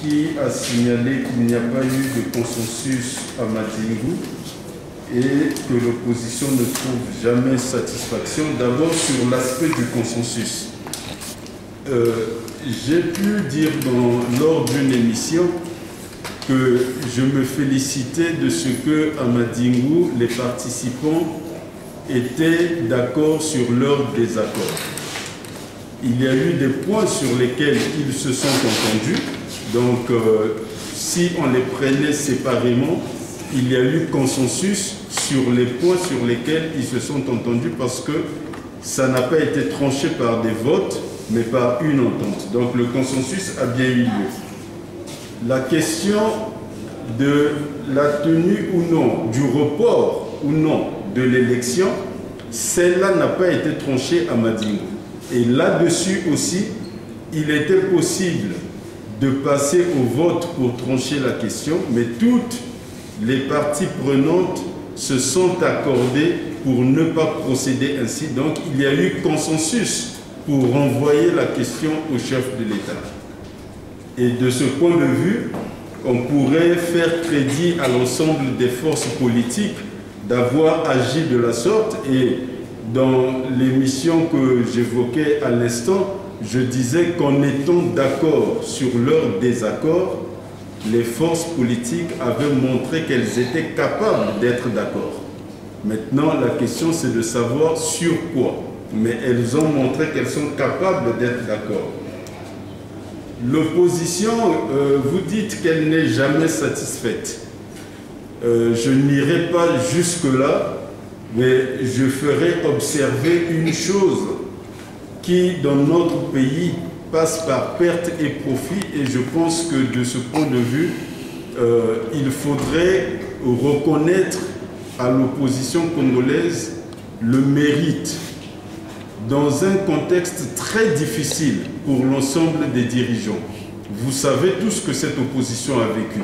qui a signalé qu'il n'y a pas eu de consensus à Madingu et que l'opposition ne trouve jamais satisfaction, d'abord sur l'aspect du consensus. J'ai pu dire lors d'une émission que je me félicitais de ce que à Madingu, les participants étaient d'accord sur leur désaccord. Il y a eu des points sur lesquels ils se sont entendus. Donc, si on les prenait séparément, il y a eu consensus sur les points sur lesquels ils se sont entendus parce que ça n'a pas été tranché par des votes, mais par une entente. Donc, le consensus a bien eu lieu. La question de la tenue ou non, du report ou non de l'élection, celle-là n'a pas été tranchée à Madingu. Et là-dessus aussi, il était possible de passer au vote pour trancher la question, mais toutes les parties prenantes se sont accordées pour ne pas procéder ainsi. Donc, il y a eu consensus pour renvoyer la question au chef de l'État. Et de ce point de vue, on pourrait faire crédit à l'ensemble des forces politiques d'avoir agi de la sorte. Et dans l'émission que j'évoquais à l'instant, je disais qu'en étant d'accord sur leur désaccord, les forces politiques avaient montré qu'elles étaient capables d'être d'accord. Maintenant, la question, c'est de savoir sur quoi. Mais elles ont montré qu'elles sont capables d'être d'accord. L'opposition, vous dites qu'elle n'est jamais satisfaite. Je n'irai pas jusque-là, mais je ferai observer une chose qui, dans notre pays, passe par perte et profit. Et je pense que de ce point de vue, il faudrait reconnaître à l'opposition congolaise le mérite dans un contexte très difficile pour l'ensemble des dirigeants. Vous savez tout ce que cette opposition a vécu.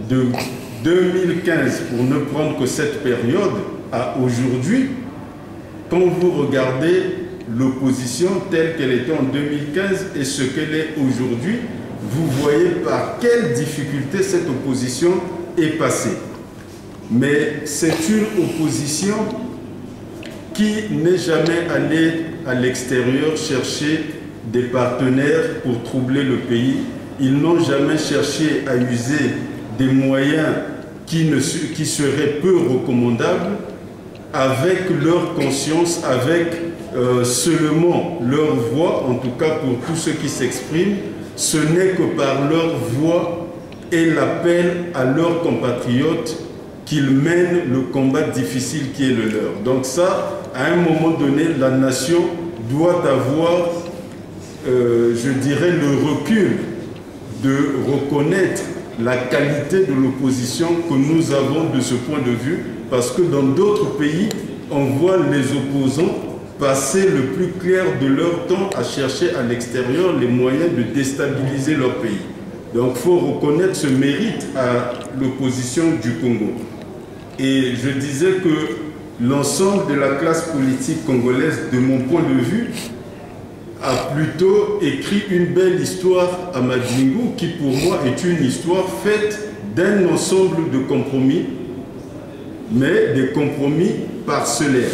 De 2015, pour ne prendre que cette période, à aujourd'hui, quand vous regardez l'opposition telle qu'elle était en 2015 et ce qu'elle est aujourd'hui, vous voyez par quelle difficulté cette opposition est passée. Mais c'est une opposition qui n'est jamais allée à l'extérieur chercher des partenaires pour troubler le pays. Ils n'ont jamais cherché à user des moyens qui seraient peu recommandables, avec leur conscience, avec seulement leur voix, en tout cas pour tous ceux qui s'expriment. Ce n'est que par leur voix et l'appel à leurs compatriotes qu'ils mènent le combat difficile qui est le leur. Donc ça, à un moment donné, la nation doit avoir, je dirais, le recul de reconnaître la qualité de l'opposition que nous avons de ce point de vue, parce que dans d'autres pays, on voit les opposants passer le plus clair de leur temps à chercher à l'extérieur les moyens de déstabiliser leur pays. Donc il faut reconnaître ce mérite à l'opposition du Congo. Et je disais que l'ensemble de la classe politique congolaise, de mon point de vue, a plutôt écrit une belle histoire à Madingu, qui pour moi est une histoire faite d'un ensemble de compromis, mais des compromis parcellaires.